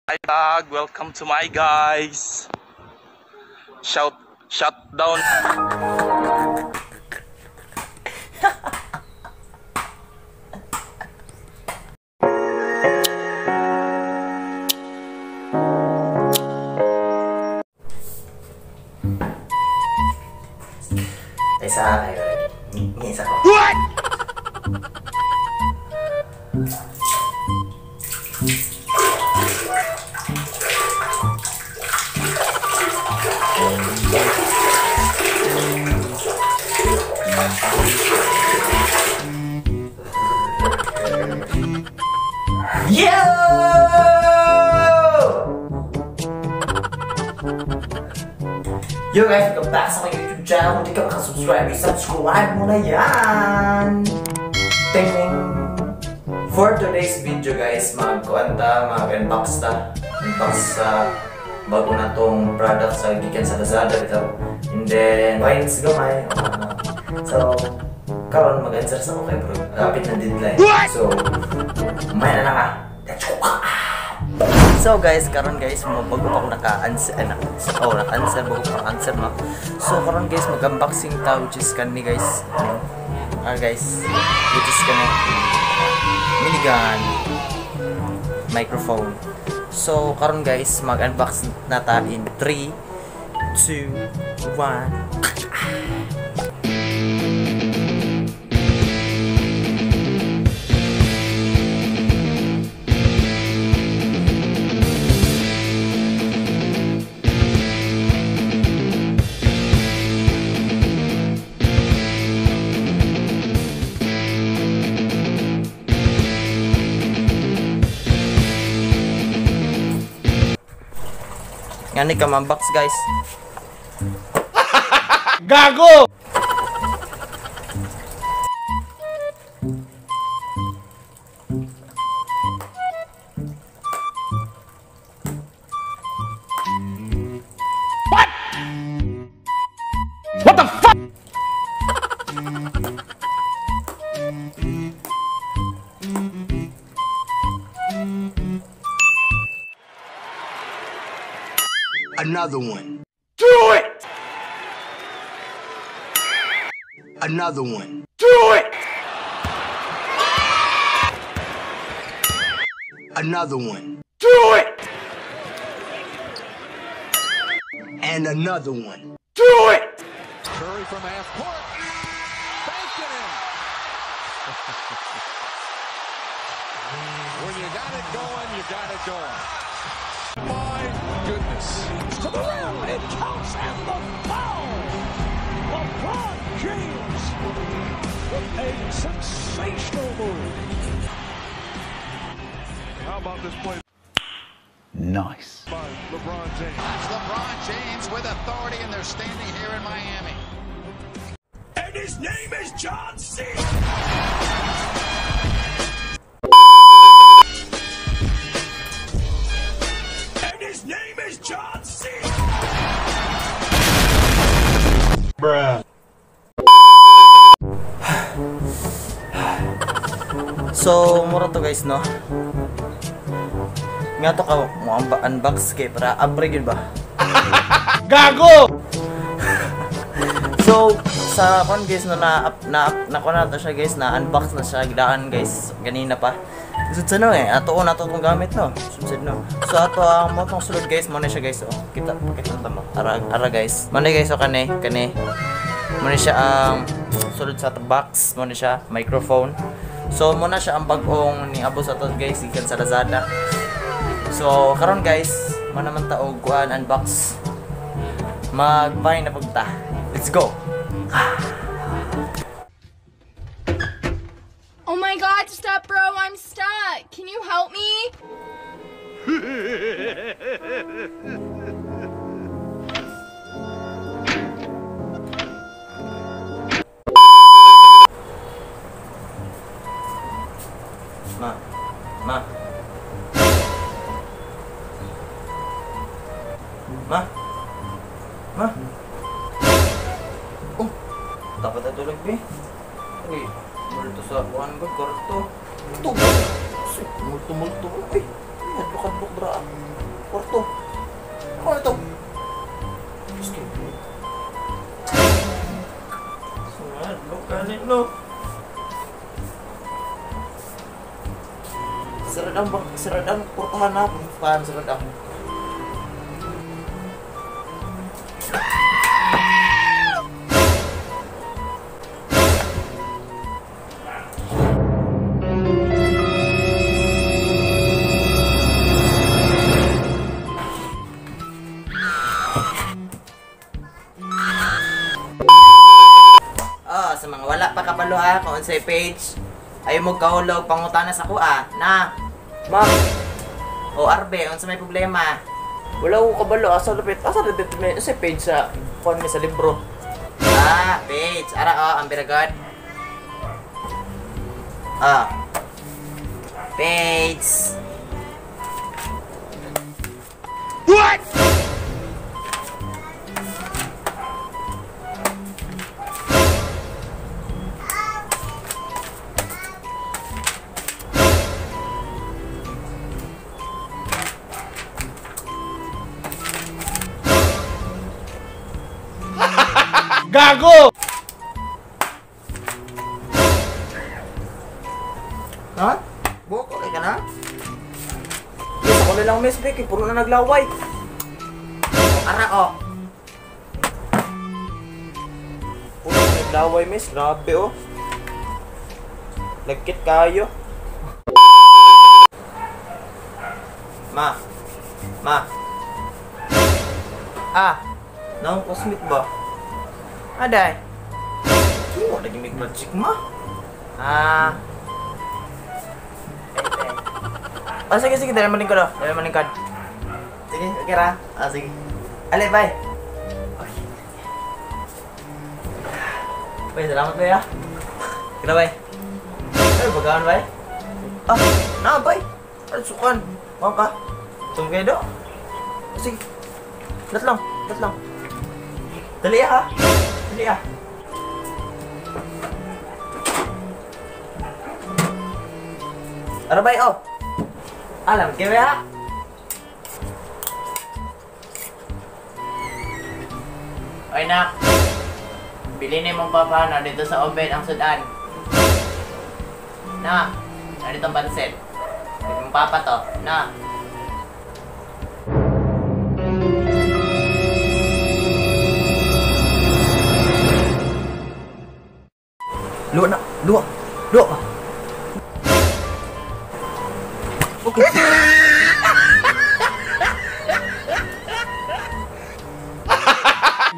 Hi vlog, welcome to my guys. Shout down. Isa kayo. Isa ko. What? Yo! Yo guys, welcome back sa aking YouTube channel. Kung di ka makasubscribe, subscribe mo na yan! Ting ting! For today's video guys, mag-unbox sa bago na tong product sa gikan sa Lazada ito. And then, wines gamay. So, karon mag-answer sa okay bro. Lapit na deadline. So, may na lang let's go! So guys, karon guys, bago pa ako naka-answer bago pa answer no. So karon guys, mag-unboxing ta which is kani guys. Guys, which is kani minigun microphone. So karon guys, mag-unbox na ta in 3 2 1. Ngani ka mambox guys. Gago! What? What the fuck? Another one. Do it! Another one. Do it! Another one. Do it! And another one. Do it! Curry from half court. Banked it in. When you got it going, you got it going. My goodness. To the rim. It counts and the foul. LeBron James with a sensational move. How about this play? Nice. By LeBron James. That's LeBron James with authority, and they're standing here in Miami. And his name is John C. And his name is John C. Bruh. So, mura to guys no. Nga to ka mo unbox kay para abre yun ba? Gago! So, sa kon guys no na to siya guys, na unbox na siya gidaan guys ganina pa. Sud no ato tong gamit no. Sud no. So ato ang mo tong sulod guys, mo na siya guys oh. Kita ta mo. Ara guys. Mo na guys oh kani. Mo na siya ang sulod sa box, mo na siya microphone. So mo na siya ang bag-ong ni abo sa to guys ikan sa Lazada. So karon guys, mo naman ta og kuan unbox. Mag-buy na pagta. Let's go. Oh my god, stop bro, I'm stuck. Can you help me? Ma. Oh, dapat na tulog be. Uy, multo sa buwan ko, korto. Ito. Multo. Uy, hadlok-hadlok bra. to? Ano ito? Stupid. Sunod, no, kanin, no. Siradang, portahan na. Paano siradang? Sa mga wala pa kabalo ha, kung unsay page ay mo kahulog pangutana sa kuha na ma'am o Arbe, unsa may problema? Wala ko kabalo, asa lapit may unsay page sa kon mi sa libro. Page ara ang biragod. Page. What? Gago! Ha? Buko kay ka na? Yes, ako lang miss break, puro na naglaway. Ara oh. Puro na naglaway miss, grabe oh. Nagkit kayo. Ma. Naong cosmic ba? Aday. Mo lagi mig magic ma. Sige, dali maningkod. Sige, okay ra. Sige. Ale, bye. Bye, salamat ba ya? Kira, bye. Ay, bagaan, bye. Bye. Ay, sukan. Mau ka? Tunggu do. Sige. Dat lang. Dali ha. Ano ba oh? Alam, kaya ha? Oy nak, bilhin mong papa na dito sa oven ang sudan. Na, narito ang pansit. Bilhin mong papa to, na. Luwa. Okay.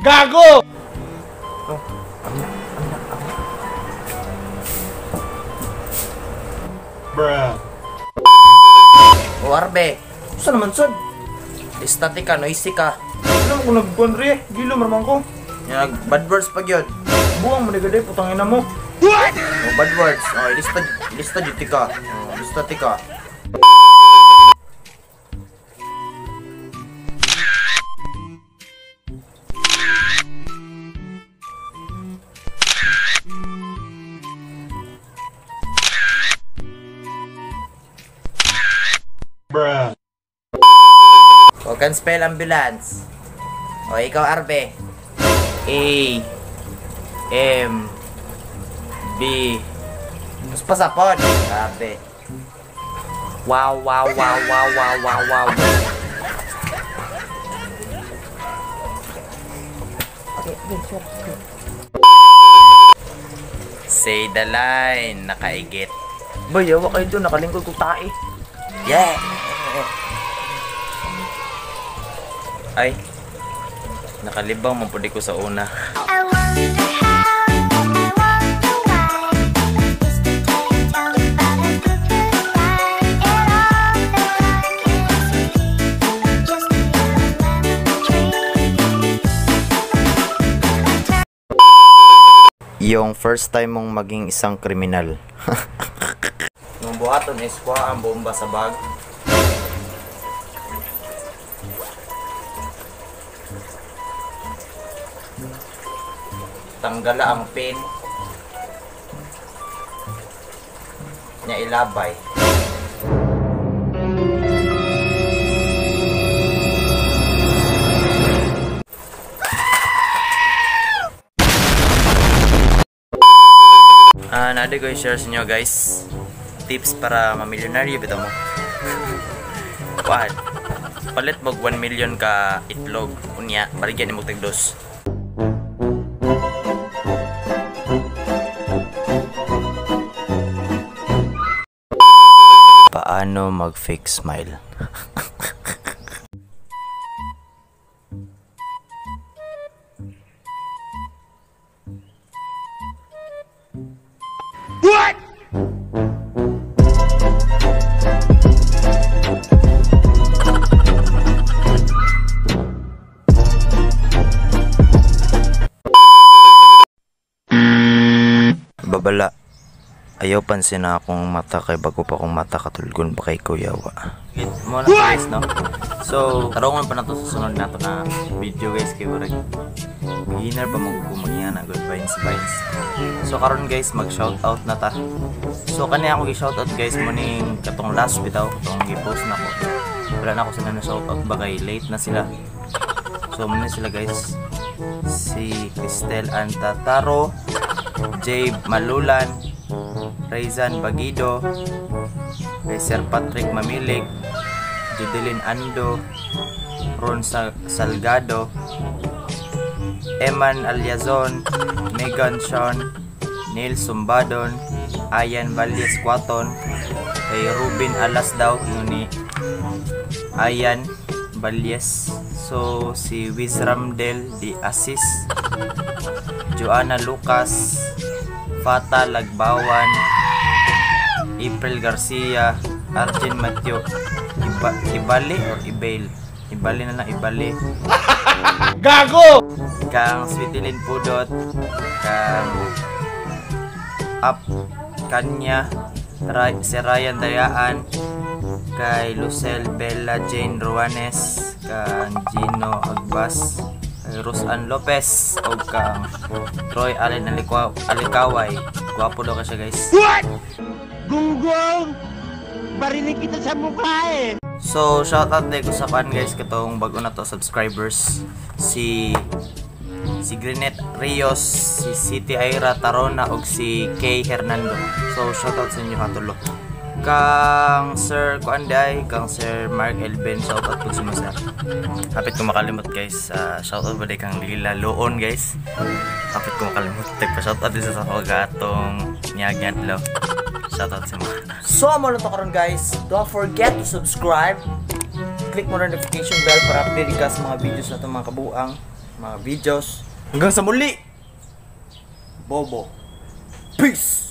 Gago! Bruh. O Arbe, saan naman sud? Static ka, noisy ka. Alam ko nagbuwan rin, gilo marman ko. Yung bad words pag yun. Buwang mo nagaday, putang ina mo. O bad words. O, ilista dito ka. O, ilista ka. Bruh. O, can spell ambulance. O, ikaw Arbe. A M B. Mas pasapon. Arbe. Wow. Okay, sure. Say the line, nakaigit. Bayawa kayo doon, nakalingkod ko tae. Yeah. Ay. Nakalibang mapudi ko sa una. I wonder how, I wonder why. It's the day down by the goodbye. And all that I can see, just a lemon tree. Yung first time mong maging isang kriminal. Nung buhaton is kuha ang bomba sa bag. Tanggala ang pin. Nya ilabay. nade ko i-share sa inyo guys. Tips para mamilyonaryo bitaw mo. Palit mo 1 million ka itlog. Unya, baligyan mo tigdos. Paano mag-fake smile? Babala. Ayaw pansin na akong mata kay bago pa akong mata katulgon pa kay Kuya Wa. Mo na guys no. So, tarungan pa nato sa sunod nato na video guys kay Urag. Beginner pa mo gumagihan na good vibes. So karon guys mag-shoutout na ta. So kani ako gi-shoutout guys mo ning katong last bitaw katong gi-post na ko. Wala na ako sila na shoutout ba kay late na sila. So muna sila guys. Si Cristel Antataro, Jay Malulan, Raizan Bagido, Sir Patrick Mamilig, Judelin Ando, Ron Salgado, Eman Aliazon, Megan Sean, Neil Sumbadon, Ayan Valdez Quaton, kay Ruben Alas daw ni Ayan Valdez. So si Wizramdel Di Asis, Joanna Lucas, Fata Lagbawan, April Garcia, Arjen Matthew, Ibali or Ibail? Ibali na lang, Ibali. Gago! Kang Sweetilin Pudot, kang Kanya, si Ryan Dayaan, kay Lucel Bella Jane Ruanes, kang Gino Agbas, Rosan Lopez o kang Troy Allen Alikaway. Gwapo daw ka siya guys. What? Gunggong! Barinig kita sa mukha eh! So shoutout din ko sa pan guys katong bago na to subscribers. Si Grinet Rios, si City Aira Tarona ug si Kay Hernando. So shoutout sa inyo hatulo. Kang Sir Kuanday, kang Sir Mark Elben, shoutout po sa mga. Hapit ko makalimot guys, shoutout ba kang Lila Loon guys. Hapit ko makalimot, tagpa-shoutout din sa pagatong niyagyan lo. Shoutout sa mga. So mo na to karon guys, don't forget to subscribe. Click mo na notification bell para update ka sa mga videos na itong mga kabuang mga videos. Hanggang sa muli, Bobo. Peace!